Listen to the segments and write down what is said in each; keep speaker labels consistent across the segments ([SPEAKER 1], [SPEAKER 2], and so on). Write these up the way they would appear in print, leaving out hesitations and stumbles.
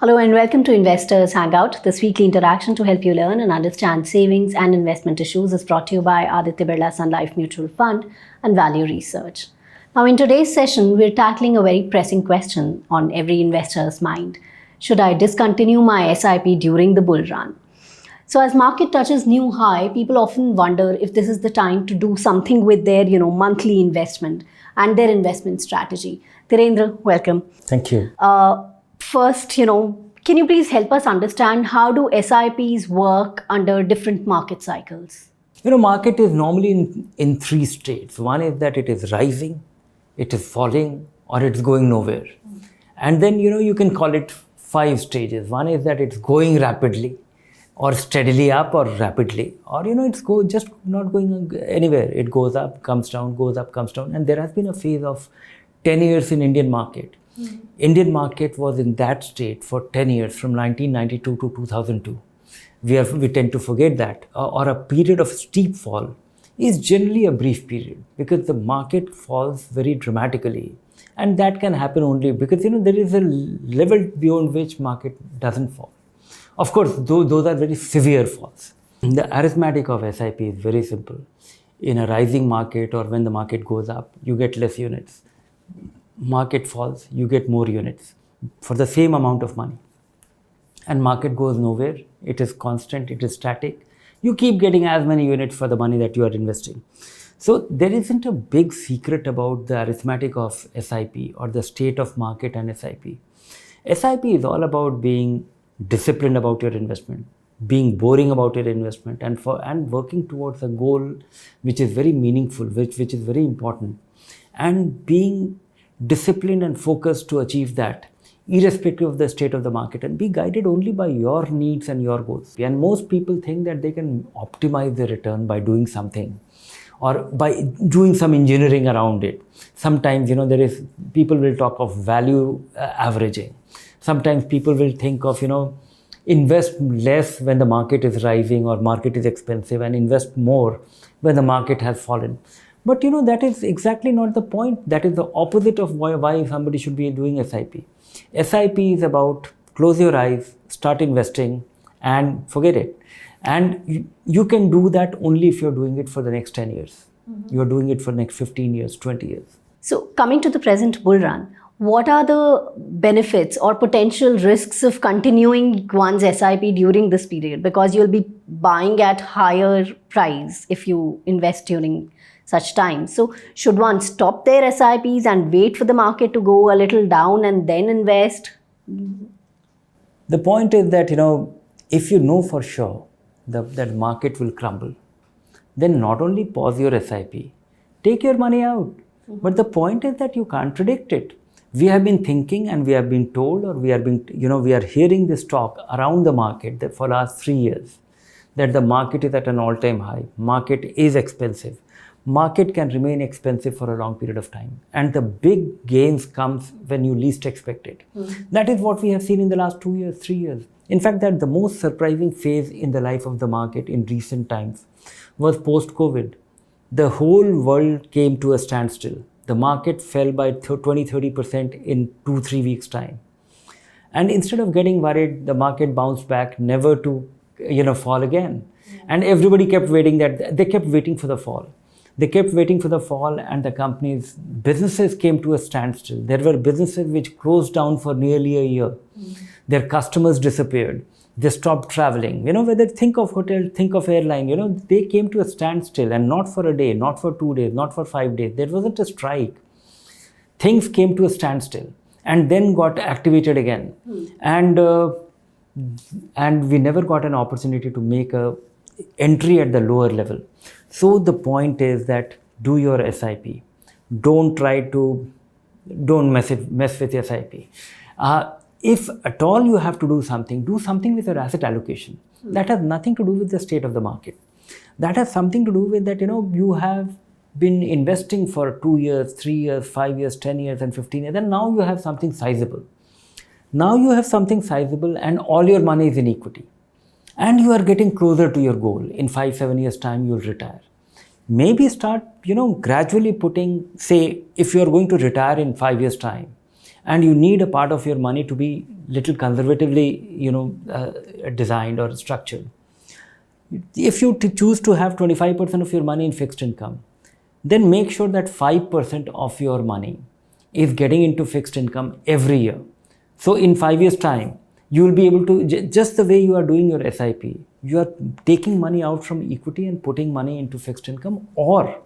[SPEAKER 1] Hello and welcome to Investors Hangout. This weekly interaction to help you learn and understand savings and investment issues is brought to you by Aditya Birla Sun Life Mutual Fund and Value Research. Now, in today's session, we're tackling a very pressing question on every investor's mind. Should I discontinue my SIP during the bull run? So as market touches new high, people often wonder if this is the time to do something with their, monthly investment and their investment strategy. Dhirendra, welcome.
[SPEAKER 2] Thank you.
[SPEAKER 1] First, can you please help us understand how do SIPs work under different market cycles?
[SPEAKER 2] Market is normally in three states. One is that it is rising, it is falling, or it's going nowhere. And then, you can call it five stages. One is that it's going rapidly, or steadily up, or rapidly, or it's just not going anywhere. It goes up, comes down, goes up, comes down. And there has been a phase of 10 years in Indian market. Indian market was in that state for 10 years, from 1992 to 2002. We tend to forget that. Or a period of steep fall is generally a brief period, because the market falls very dramatically. And that can happen only because, there is a level beyond which market doesn't fall. Of course, those are very severe falls. The arithmetic of SIP is very simple. In a rising market, or when the market goes up, you get less units. Market falls, you get more units for the same amount of money. And market goes nowhere. It is constant, it is static. You keep getting as many units for the money that you are investing. So there isn't a big secret about the arithmetic of SIP or the state of market and SIP. SIP is all about being disciplined about your investment, being boring about your investment, and working towards a goal which is very meaningful, which is very important, and being disciplined and focused to achieve that, irrespective of the state of the market, and be guided only by your needs and your goals. And most people think that they can optimize their return by doing something, or by doing some engineering around it. Sometimes, people will talk of value averaging. Sometimes people will think of, invest less when the market is rising or market is expensive, and invest more when the market has fallen. But that is exactly not the point. That is the opposite of why somebody should be doing SIP. SIP is about close your eyes, start investing, and forget it. And you can do that only if you're doing it for the next 10 years. You're doing it for the next 15 years, 20 years.
[SPEAKER 1] So coming to the present bull run, what are the benefits or potential risks of continuing one's SIP during this period? Because you'll be buying at higher price if you invest during such time. So should one stop their SIPs and wait for the market to go a little down and then invest?
[SPEAKER 2] The point is that, if you know for sure that market will crumble, then not only pause your SIP, take your money out. But the point is that you can't predict it. We have been thinking, and we have been told, or we are hearing this talk around the market that for last 3 years, that the market is at an all-time high. Market is expensive. Market can remain expensive for a long period of time. And the big gains comes when you least expect it. That is what we have seen in the last 2 years, 3 years. In fact, that the most surprising phase in the life of the market in recent times was post-COVID. The whole world came to a standstill. The market fell by 20-30% in 2-3 weeks' time. And instead of getting worried, the market bounced back, never to fall again. And everybody kept waiting for the fall. They kept waiting for the fall, and the businesses came to a standstill. There were businesses which closed down for nearly a year. Their customers disappeared. They stopped traveling. Whether think of hotel, think of airline, they came to a standstill, and not for a day, not for 2 days, not for 5 days. There wasn't a strike. Things came to a standstill and then got activated again. And we never got an opportunity to make a entry at the lower level. So the point is that do your SIP. Don't mess with your SIP. If at all you have to do something with your asset allocation. That has nothing to do with the state of the market. That has something to do with that, you have been investing for 2 years, 3 years, 5 years, 10 years, and 15 years, and now you have something sizable. And all your money is in equity. And you are getting closer to your goal. In 5-7 years' time, you'll retire. Maybe start, gradually putting, say, if you're going to retire in 5 years' time, and you need a part of your money to be little conservatively, designed or structured. If you choose to have 25% of your money in fixed income, then make sure that 5% of your money is getting into fixed income every year. So in 5 years' time, you will be able to, just the way you are doing your SIP, you are taking money out from equity and putting money into fixed income, or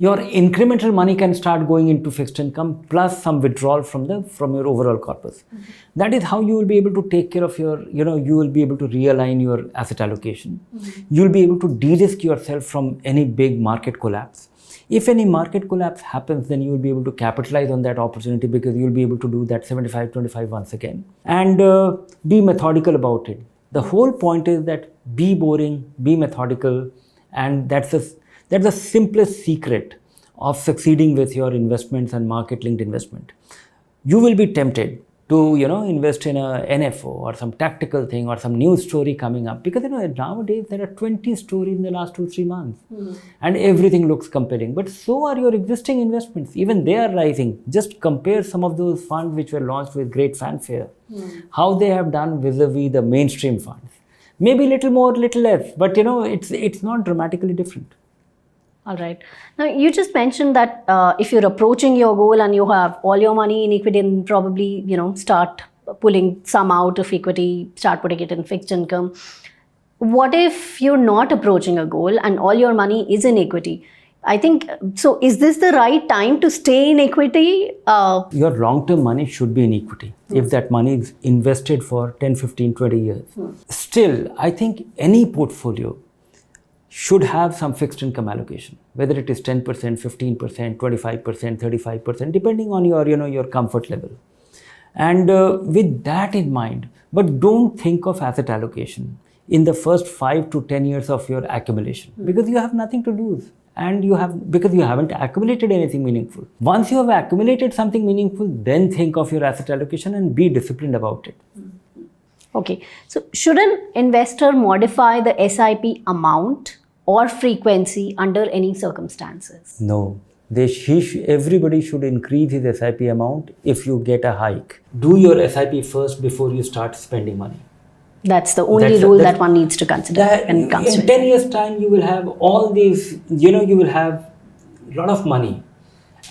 [SPEAKER 2] your incremental money can start going into fixed income plus some withdrawal from your overall corpus. That is how you will be able to take care of your, you will be able to realign your asset allocation. You will be able to de-risk yourself from any big market collapse. If any market collapse happens, then you will be able to capitalize on that opportunity, because you will be able to do that 75-25 once again, and be methodical about it. The whole point is that be boring, be methodical, and that's the simplest secret of succeeding with your investments and market-linked investment. You will be tempted to, invest in a NFO or some tactical thing or some news story coming up, because nowadays there are 20 stories in the last 2-3 months, and everything looks compelling. But so are your existing investments. Even they are rising. Just compare some of those funds which were launched with great fanfare, how they have done vis-a-vis the mainstream funds. Maybe little more, little less, but it's not dramatically different.
[SPEAKER 1] All right. Now, you just mentioned that if you're approaching your goal and you have all your money in equity, then probably, start pulling some out of equity, start putting it in fixed income. What if you're not approaching a goal and all your money is in equity? I think, so is this the right time to stay in equity?
[SPEAKER 2] Your long-term money should be in equity if that money is invested for 10, 15, 20 years. Still, I think any portfolio should have some fixed income allocation, whether it is 10%, 15%, 25%, 35%, depending on your comfort level. And with that in mind, but don't think of asset allocation in the first 5 to 10 years of your accumulation, because you have nothing to lose, and because you haven't accumulated anything meaningful. Once you have accumulated something meaningful, then think of your asset allocation and be disciplined about it.
[SPEAKER 1] Okay, so should an investor modify the SIP amount or frequency under any circumstances?
[SPEAKER 2] No. Everybody should increase his SIP amount if you get a hike. Do your SIP first before you start spending money.
[SPEAKER 1] That's the only rule that one needs to consider when it comes to it.
[SPEAKER 2] In 10 years' time, you will have all these, you will have a lot of money,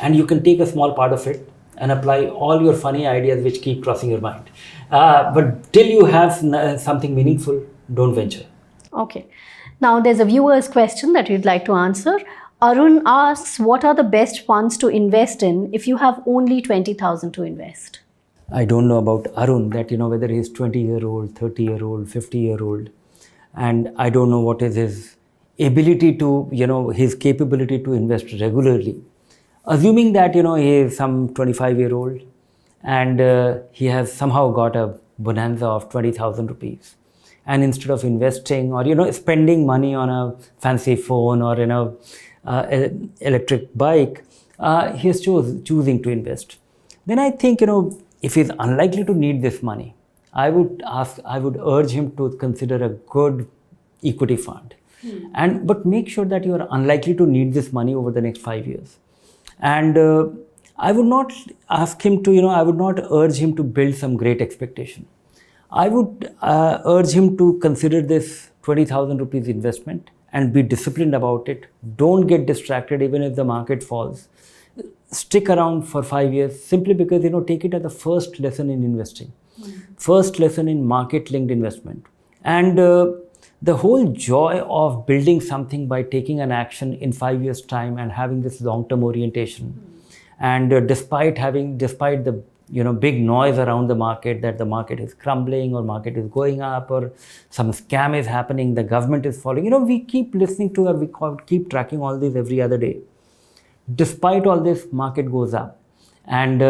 [SPEAKER 2] and you can take a small part of it and apply all your funny ideas which keep crossing your mind. But till you have something meaningful, don't venture.
[SPEAKER 1] Okay. Now, there's a viewer's question that you'd like to answer. Arun asks, what are the best funds to invest in if you have only 20,000 to invest?
[SPEAKER 2] I don't know about Arun, that, whether he's 20-year-old, 30-year-old, 50-year-old. And I don't know what is his ability to, his capability to invest regularly. Assuming that, he is some 25-year-old and he has somehow got a bonanza of 20,000 rupees. And instead of investing or, spending money on a fancy phone or in a electric bike, he is choosing to invest. Then I think, if he's unlikely to need this money, I would urge him to consider a good equity fund. But make sure that you are unlikely to need this money over the next 5 years. And I would not ask him to, I would not urge him to build some great expectation. I would urge him to consider this 20,000 rupees investment and be disciplined about it. Don't get distracted even if the market falls. Stick around for 5 years simply because, take it as the first lesson in investing, first lesson in market-linked investment. And the whole joy of building something by taking an action in 5 years' time and having this long-term orientation. And despite the big noise around the market, that the market is crumbling or market is going up or some scam is happening, the government is falling. We keep listening to or keep tracking all this every other day. Despite all this, market goes up. And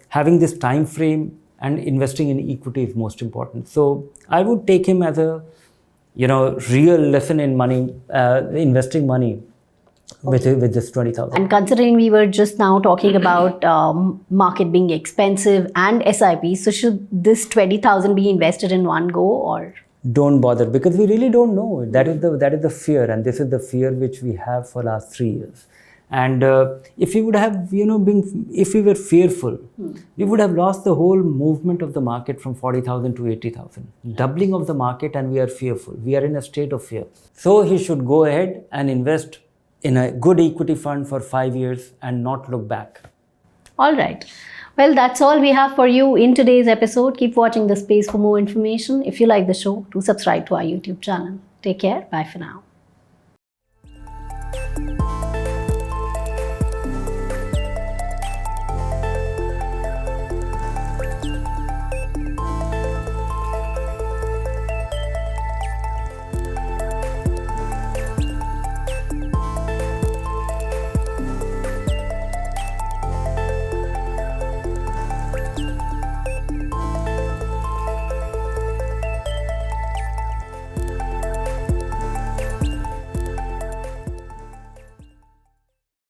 [SPEAKER 2] having this time frame and investing in equity is most important. So I would take him as a, real lesson in money, investing money. With just 20,000.
[SPEAKER 1] And considering we were just now talking about market being expensive and SIP, so should this 20,000 be invested in one go or?
[SPEAKER 2] Don't bother, because we really don't know. That is the fear, and this is the fear which we have for last 3 years. And if we would have, if we were fearful, we would have lost the whole movement of the market from 40,000 to 80,000. Doubling of the market, and we are fearful. We are in a state of fear. So he should go ahead and invest in a good equity fund for 5 years and not look back.
[SPEAKER 1] All right. Well, that's all we have for you in today's episode. Keep watching the space for more information. If you like the show, do subscribe to our YouTube channel. Take care. Bye for now.